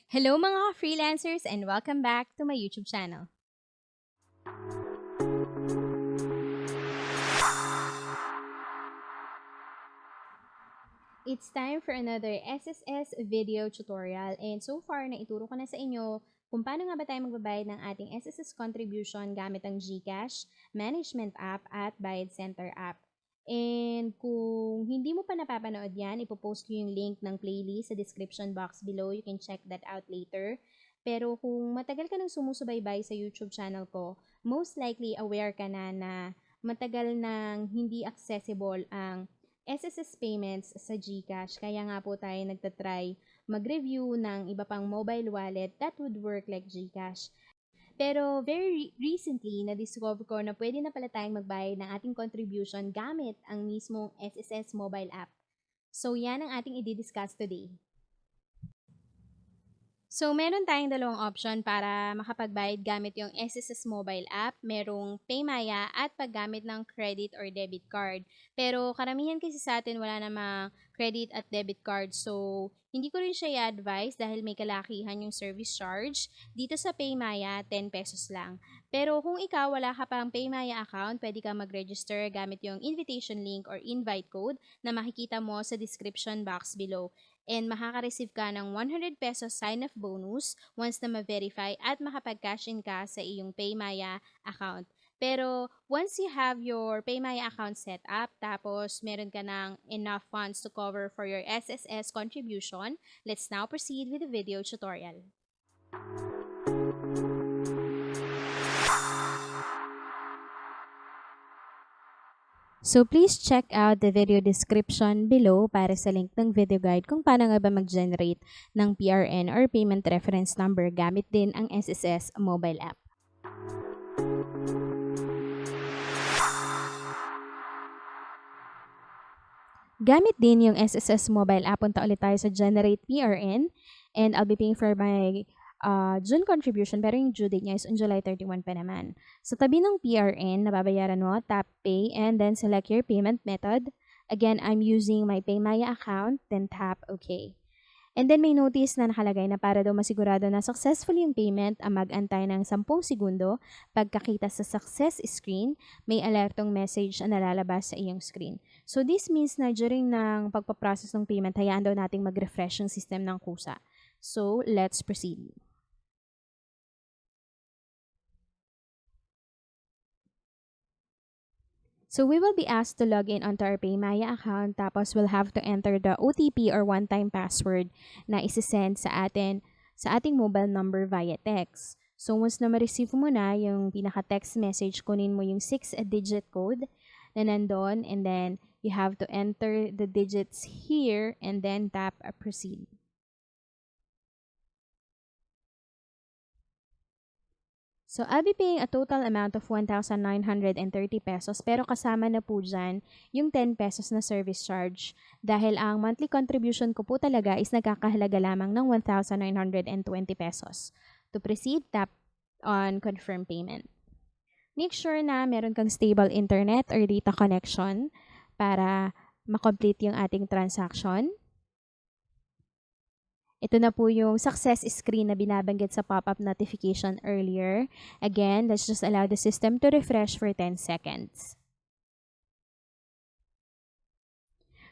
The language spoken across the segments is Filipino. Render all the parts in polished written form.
Hello mga freelancers and welcome back to my YouTube channel. It's time for another SSS video tutorial and so far naituro ko na sa inyo kung paano nga ba tayo magbabayad ng ating SSS contribution gamit ang GCash, Management app at Bayad Center app. And kung hindi mo pa napapanood yan, ipopost ko yung link ng playlist sa description box below. You can check that out later. Pero kung matagal ka nang sumusubaybay sa YouTube channel ko, most likely aware ka na matagal nang hindi accessible ang SSS payments sa GCash. Kaya nga po tayo nagtatry mag-review ng iba pang mobile wallet that would work like GCash. Pero very recently, na-discover ko na pwede na pala tayong magbayad ng ating contribution gamit ang mismong SSS mobile app. So yan ang ating i-discuss today. So, meron tayong dalawang option para makapagbayad gamit yung SSS mobile app. Merong PayMaya at paggamit ng credit or debit card. Pero karamihan kasi sa atin wala namang credit at debit card. So, hindi ko rin siya i-advise dahil may kalakihan yung service charge. Dito sa PayMaya, 10 pesos lang. Pero kung ikaw wala ka pang PayMaya account, pwede kang mag-register gamit yung invitation link or invite code na makikita mo sa description box below. And makaka-receive ka ng 100 pesos sign-up bonus once na ma-verify at makapag-cash in ka sa iyong PayMaya account. Pero once you have your PayMaya account set up, tapos meron ka ng enough funds to cover for your SSS contribution, let's now proceed with the video tutorial. So please check out the video description below para sa link ng video guide kung paano nga ba mag-generate ng PRN or Payment Reference Number gamit din ang SSS mobile app. Gamit din yung SSS mobile app, punta ulit tayo sa Generate PRN and I'll be paying for my June contribution pero yung due date niya is on July 31 pa naman. Sa tabi ng PRN, nababayaran mo, tap pay and then select your payment method. Again, I'm using my PayMaya account, then tap OK. And then may notice na nakalagay na para daw masigurado na successful yung payment, ang mag-antay ng 10 segundo. Pagkakita sa success screen, may alertong message na nalalabas sa iyong screen. So this means na during ng pagpaprocess ng payment, hayaan daw nating mag-refresh yung system ng kusa. So let's proceed. So we will be asked to log in onto our PayMaya account, tapos we'll have to enter the OTP or one-time password na isi-send sa ating mobile number via text. So once na ma-receive mo na yung pinaka-text message, kunin mo yung 6-digit code na nandun and then you have to enter the digits here and then tap proceed. So, I'll be paying a total amount of 1,930 pesos pero kasama na po dyan yung 10 pesos na service charge dahil ang monthly contribution ko po talaga is nagkakahalaga lamang ng 1,920 pesos. To proceed, tap on confirm payment. Make sure na meron kang stable internet or data connection para makomplete yung ating transaction. Ito na po yung success screen na binabanggit sa pop-up notification earlier. Again, let's just allow the system to refresh for 10 seconds.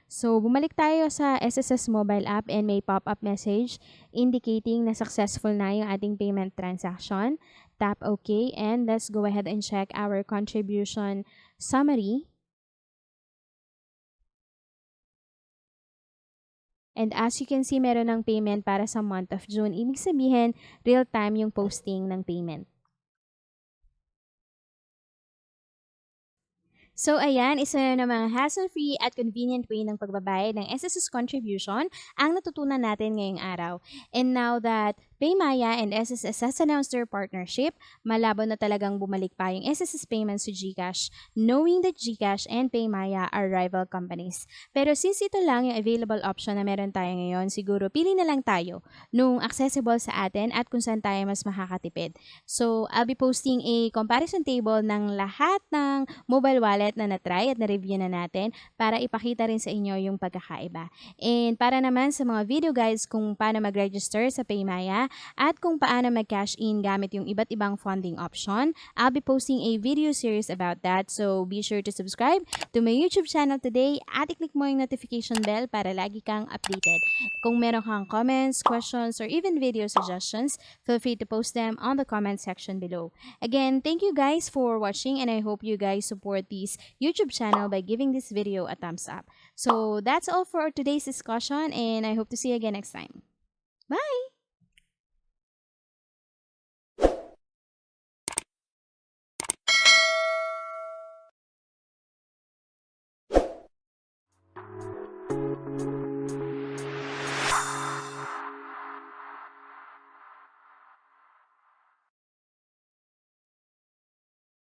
So, bumalik tayo sa SSS mobile app and may pop-up message indicating na successful na yung ating payment transaction. Tap OK and let's go ahead and check our contribution summary. And as you can see, meron ng payment para sa month of June. Ibig sabihin, real-time yung posting ng payment. So, ayan, isa na namang hassle-free at convenient way ng pagbabayad ng SSS contribution ang natutunan natin ngayong araw. And now that PayMaya and SSS has announced their partnership, malabo na talagang bumalik pa yung SSS payments to GCash, knowing that GCash and PayMaya are rival companies. Pero since ito lang yung available option na meron tayo ngayon, siguro pili na lang tayo nung accessible sa atin at kung saan tayo mas makakatipid. So, I'll be posting a comparison table ng lahat ng mobile wallet wallet na na-try at na-review na natin para ipakita rin sa inyo yung pagkakaiba. And para naman sa mga video guides kung paano mag-register sa PayMaya at kung paano mag-cash in gamit yung iba't ibang funding option, I'll be posting a video series about that. So be sure to subscribe to my YouTube channel today at i-click mo yung notification bell para lagi kang updated. Kung meron kang comments, questions, or even video suggestions, feel free to post them on the comment section below. Again, thank you guys for watching and I hope you guys support this YouTube channel by giving this video a thumbs up. So that's all for today's discussion and I hope to see you again next time. Bye!